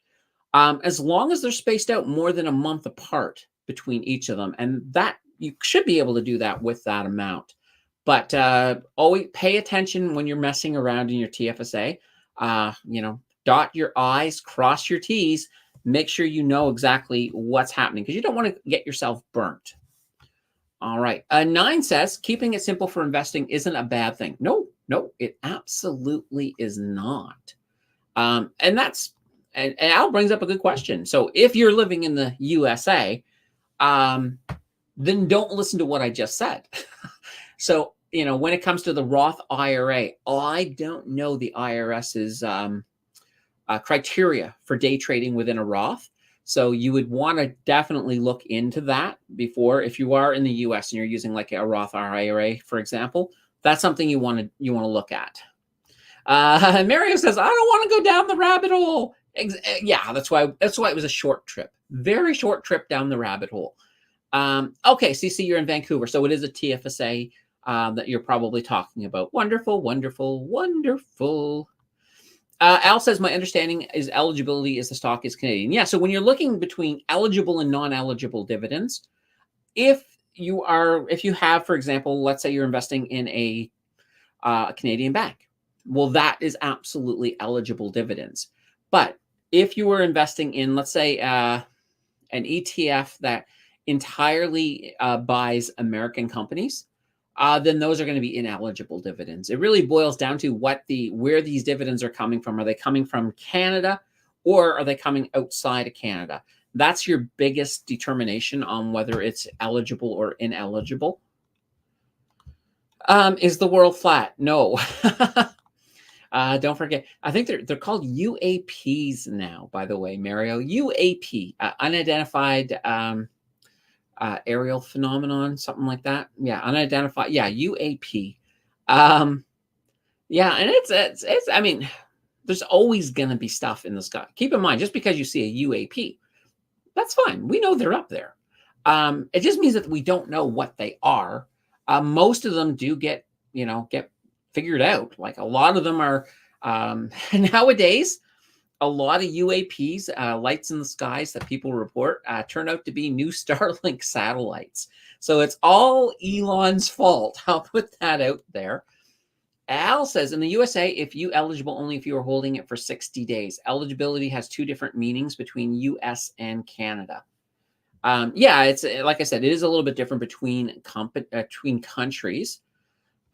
as long as they're spaced out more than a month apart between each of them, and that you should be able to do that with that amount. But always pay attention when you're messing around in your TFSA. Dot your I's, cross your T's, make sure you know exactly what's happening, because you don't want to get yourself burnt. All right. 9 says, keeping it simple for investing isn't a bad thing. No, it absolutely is not. And Al brings up a good question. So if you're living in the USA, then don't listen to what I just said. So, when it comes to the Roth IRA, I don't know the IRS's criteria for day trading within a Roth. So you would want to definitely look into that before, if you are in the US and you're using like a Roth IRA, for example, that's something you want to look at. Mario says, I don't want to go down the rabbit hole. Yeah, that's why it was a short trip. Very short trip down the rabbit hole. Okay, CC, you're in Vancouver, so it is a TFSA that you're probably talking about. Wonderful, wonderful, wonderful. Al says, my understanding is eligibility is the stock is Canadian. Yeah, so when you're looking between eligible and non-eligible dividends, if you have, for example, let's say you're investing in a Canadian bank, well, that is absolutely eligible dividends. But if you were investing in, let's say, an ETF that entirely buys American companies, then those are going to be ineligible dividends. It really boils down to where these dividends are coming from. Are they coming from Canada, or are they coming outside of Canada? That's your biggest determination on whether it's eligible or ineligible. Is the world flat? No. Don't forget, I think they're called UAPs now, by the way, Mario. UAP, unidentified aerial phenomenon, something like that. Yeah, unidentified. Yeah, UAP. Yeah, and it's. I mean, there's always going to be stuff in the sky. Keep in mind, just because you see a UAP, that's fine. We know they're up there. It just means that we don't know what they are. Most of them do get figured out. Like, a lot of them are nowadays. a lot of UAPs, lights in the skies that people report, turn out to be new Starlink satellites. So it's all Elon's fault. I'll put that out there. Al says in the USA, if you eligible only if you are holding it for 60 days. Eligibility has two different meanings between US and Canada. Yeah, it's like I said, it is a little bit different between countries.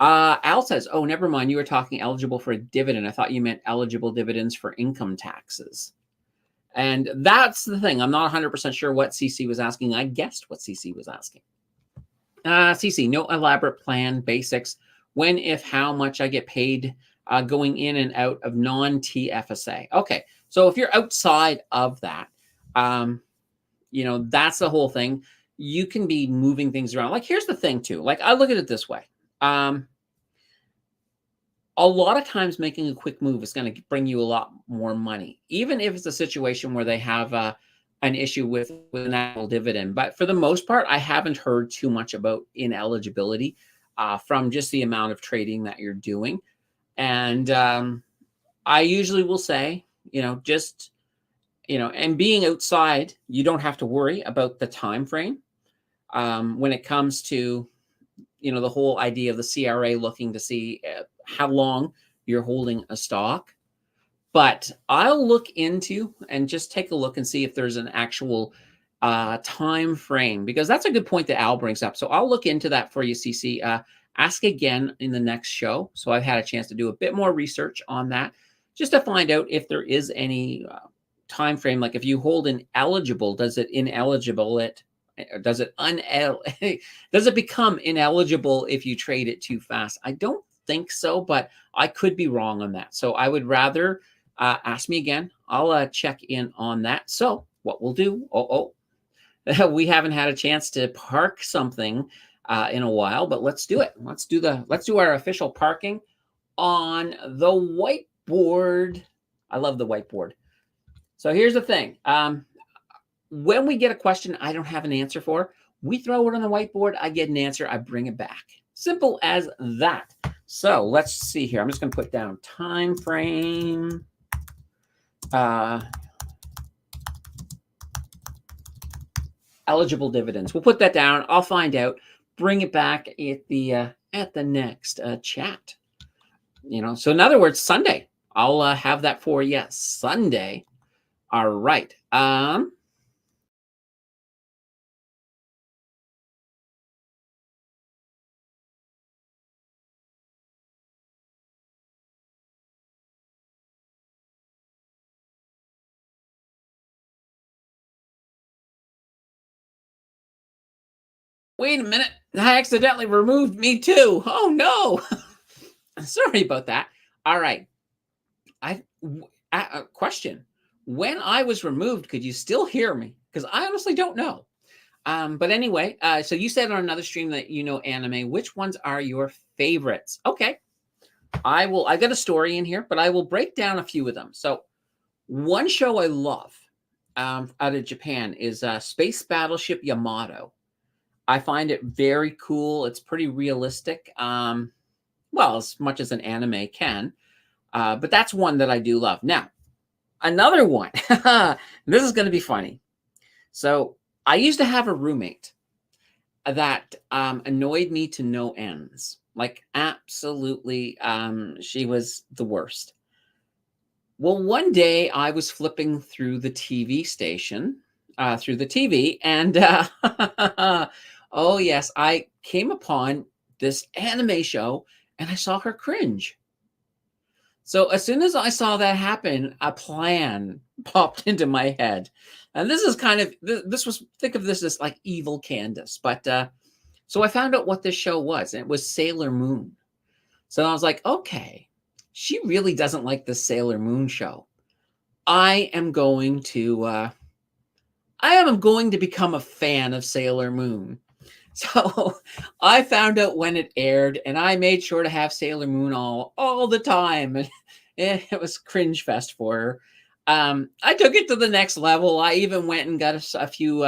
Al says, oh, never mind. You were talking eligible for a dividend. I thought you meant eligible dividends for income taxes. And that's the thing. I'm not 100% sure what CC was asking. I guessed what CC was asking. CC, no elaborate plan, basics. When, if, how much I get paid going in and out of non-TFSA. Okay, so if you're outside of that, that's the whole thing. You can be moving things around. Like, here's the thing, too. Like, I look at it this way. A lot of times making a quick move is going to bring you a lot more money, even if it's a situation where they have an issue with an actual dividend. But for the most part, I haven't heard too much about ineligibility from just the amount of trading that you're doing. And I usually will say, and being outside, you don't have to worry about the time frame when it comes to the whole idea of the CRA looking to see how long you're holding a stock. But I'll look into and just take a look and see if there's an actual time frame, because that's a good point that Al brings up. So I'll look into that for you, CC. Ask again in the next show. So I've had a chance to do a bit more research on that, just to find out if there is any time frame. Like if you hold an eligible, does it become ineligible if you trade it too fast? I don't think so, but I could be wrong on that. So I would rather ask me again. I'll check in on that. So what we'll do, we haven't had a chance to park something in a while, but let's do it. Let's do our official parking on the whiteboard. I love the whiteboard. So here's the thing. When we get a question I don't have an answer for, we throw it on the whiteboard. I get an answer. I bring it back. Simple as that. So let's see here. I'm just going to put down time frame. Eligible dividends. We'll put that down. I'll find out. Bring it back at the next chat. So in other words, Sunday. I'll have that for you Sunday. All right. Wait a minute. I accidentally removed me too. Oh, no. Sorry about that. All right. Question. When I was removed, could you still hear me? Because I honestly don't know. But anyway, so you said on another stream that anime. Which ones are your favorites? Okay. I got a story in here, but I will break down a few of them. So one show I love out of Japan is Space Battleship Yamato. I find it very cool. It's pretty realistic. Well, as much as an anime can. But that's one that I do love. Now, another one. This is going to be funny. So I used to have a roommate that annoyed me to no ends. Like, absolutely, she was the worst. Well, one day I was flipping through the TV station, through the TV, and oh, yes, I came upon this anime show, and I saw her cringe. So as soon as I saw that happen, a plan popped into my head. And this is think of this as like evil Candace. But so I found out what this show was, and it was Sailor Moon. So I was like, okay, she really doesn't like the Sailor Moon show. I am going to become a fan of Sailor Moon. So I found out when it aired, and I made sure to have Sailor Moon all the time. And it was cringe fest for her. I took it to the next level. I even went and got a few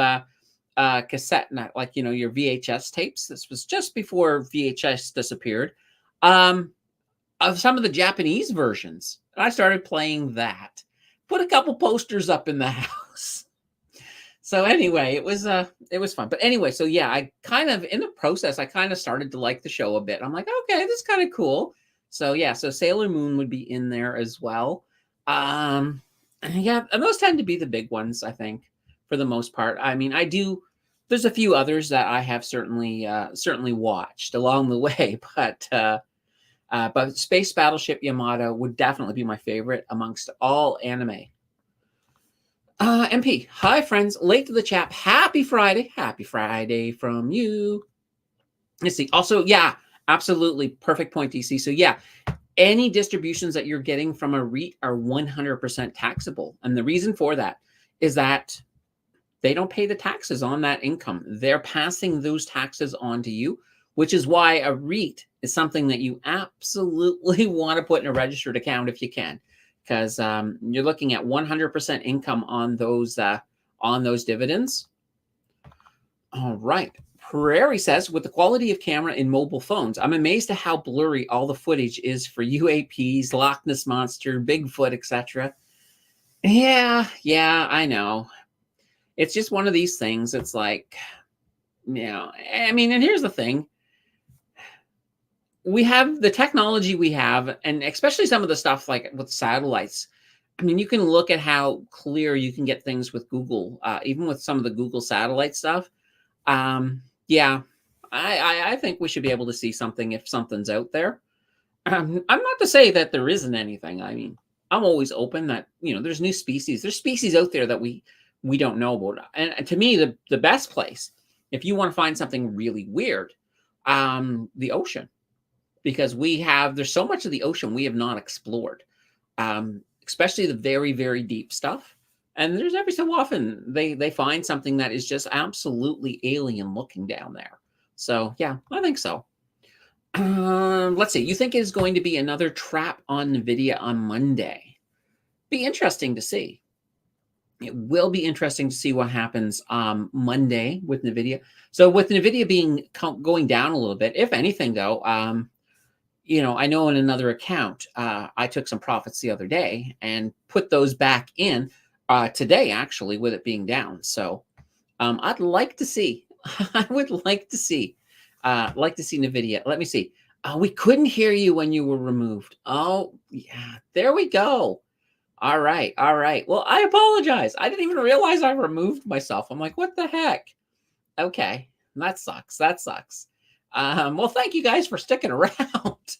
cassette, not like, your VHS tapes. This was just before VHS disappeared. Of some of the Japanese versions. And I started playing that. put a couple posters up in the house. So anyway, it was fun. But anyway, so yeah, I kind of in the process, I kind of started to like the show a bit. I'm like, okay, this is kind of cool. So yeah, so Sailor Moon would be in there as well. And yeah, and those tend to be the big ones, I think, for the most part. I mean, I do. There's a few others that I have certainly watched along the way, but Space Battleship Yamato would definitely be my favorite amongst all anime. MP, hi friends, late to the chat. Happy Friday from you. Let's see. Also, yeah, absolutely perfect point, DC. So yeah, any distributions that you're getting from a REIT are 100% taxable, and the reason for that is that they don't pay the taxes on that income. They're passing those taxes on to you, which is why a REIT is something that you absolutely want to put in a registered account if you can, because you're looking at 100% income on those dividends. All right. Prairie says, with the quality of camera in mobile phones, I'm amazed at how blurry all the footage is for UAPs, Loch Ness Monster, Bigfoot, etc. Yeah, I know. It's just one of these things. It's like, I mean, and here's the thing. We have the technology we have, and especially some of the stuff like with satellites. I mean, you can look at how clear you can get things with Google, even with some of the Google satellite stuff. Yeah, I think we should be able to see something if something's out there. I'm not to say that there isn't anything. I mean, I'm always open that, there's new species. There's species out there that we don't know about. And to me, the best place, if you want to find something really weird, the ocean, because there's so much of the ocean we have not explored, especially the very, very deep stuff. And there's every so often they find something that is just absolutely alien looking down there. So yeah, I think so. Let's see. You think it is going to be another trap on NVIDIA on Monday? Be interesting to see. It will be interesting to see what happens Monday with NVIDIA. So with NVIDIA going down a little bit, if anything, though, I know in another account, I took some profits the other day and put those back in today, actually, with it being down. So I'd like to see. I would like to see NVIDIA. Let me see. We couldn't hear you when you were removed. Oh, yeah. There we go. All right. Well, I apologize. I didn't even realize I removed myself. I'm like, what the heck? Okay. That sucks. Well, thank you guys for sticking around.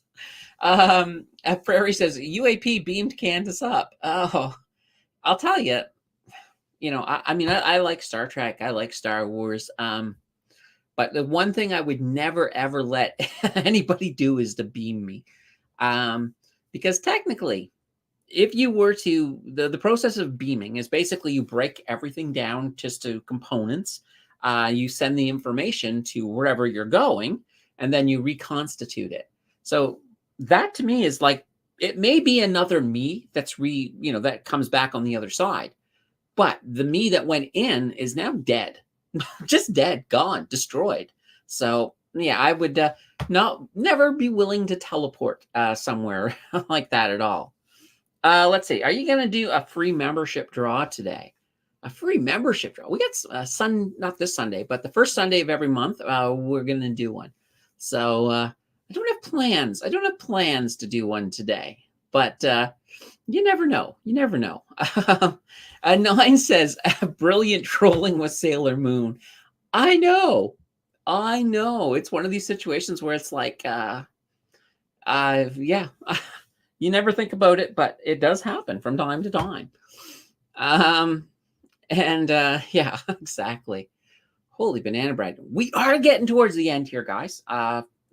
Prairie says, UAP beamed Candace up. Oh, I'll tell you, I mean, I like Star Trek. I like Star Wars. But the one thing I would never, ever let anybody do is to beam me. Because technically, if you were to, the process of beaming is basically you break everything down just to components. You send the information to wherever you're going, and then you reconstitute it. So that to me is like, it may be another me that's that comes back on the other side. But the me that went in is now dead. Just dead, gone, destroyed. So yeah, I would never be willing to teleport somewhere like that at all. Let's see. Are you going to do a free membership draw today? A free membership draw. We got not this Sunday, but the first Sunday of every month, we're going to do one. So I don't have plans. I don't have plans to do one today, but you never know. Nine says, brilliant trolling with Sailor Moon. I know. It's one of these situations where it's like, yeah, you never think about it, but it does happen from time to time. Yeah, exactly. Holy banana bread. We are getting towards the end here, guys.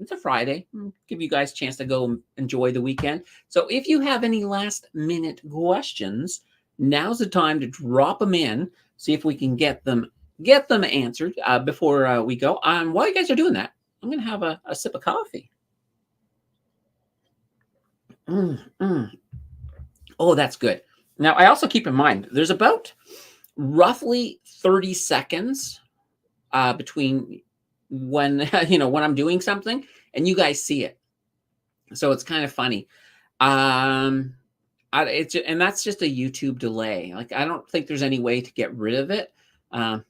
It's a Friday. Give you guys a chance to go enjoy the weekend. So if you have any last minute questions, now's the time to drop them in. See if we can get them answered before we go. While you guys are doing that, I'm going to have a sip of coffee. Oh, that's good. Now, I also keep in mind, there's about roughly 30 seconds between when when I'm doing something and you guys see it. So it's kind of funny. I and that's just a YouTube delay. Like, I don't think there's any way to get rid of it. Um,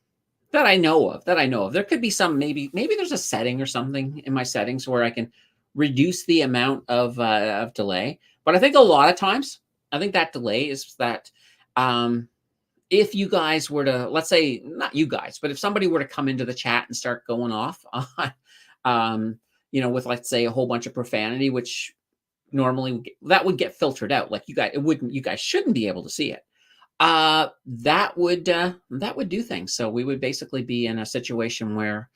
that I know of, There could be some, maybe there's a setting or something in my settings where I can reduce the amount of delay. But I think a lot of times, I think that delay is that, if you guys were to, let's say, not you guys, but if somebody were to come into the chat and start going off on, with, let's say, a whole bunch of profanity, which normally that would get filtered out. Like, you guys shouldn't be able to see it. That would do things. So we would basically be in a situation where,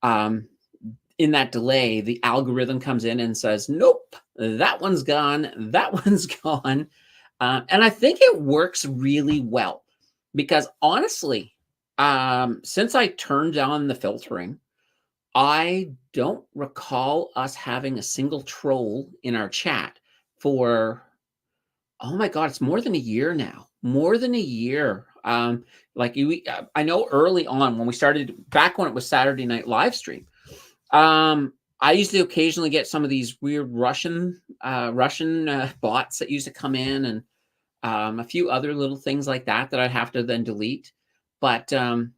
in that delay, the algorithm comes in and says, nope, that one's gone, that one's gone. And I think it works really well because, honestly, since I turned on the filtering, I don't recall us having a single troll in our chat for, oh my God, it's more than a year now. More than a year. I know early on when we started, back when it was Saturday Night Live Stream, I used to occasionally get some of these weird Russian bots that used to come in, and a few other little things like that I'd have to then delete. But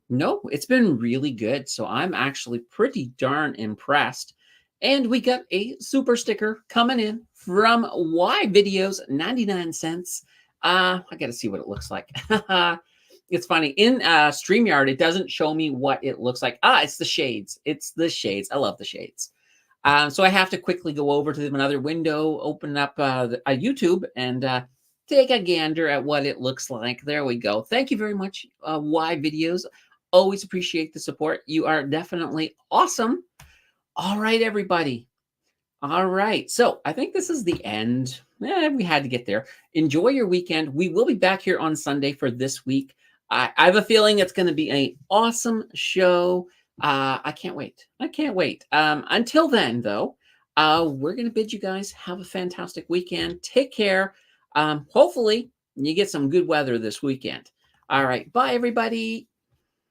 no, it's been really good. So I'm actually pretty darn impressed. And we got a super sticker coming in from Y Videos, 99 cents. I got to see what it looks like. It's funny. In StreamYard, it doesn't show me what it looks like. It's the shades. It's the shades. I love the shades. So I have to quickly go over to another window, open up a YouTube, and take a gander at what it looks like. There we go. Thank you very much, Y Videos. Always appreciate the support. You are definitely awesome. All right, everybody. All right. So I think this is the end. We had to get there. Enjoy your weekend. We will be back here on Sunday for this week. I have a feeling it's going to be an awesome show. I can't wait. I can't wait. Until then, though, we're going to bid you guys have a fantastic weekend. Take care. Hopefully, you get some good weather this weekend. All right. Bye, everybody.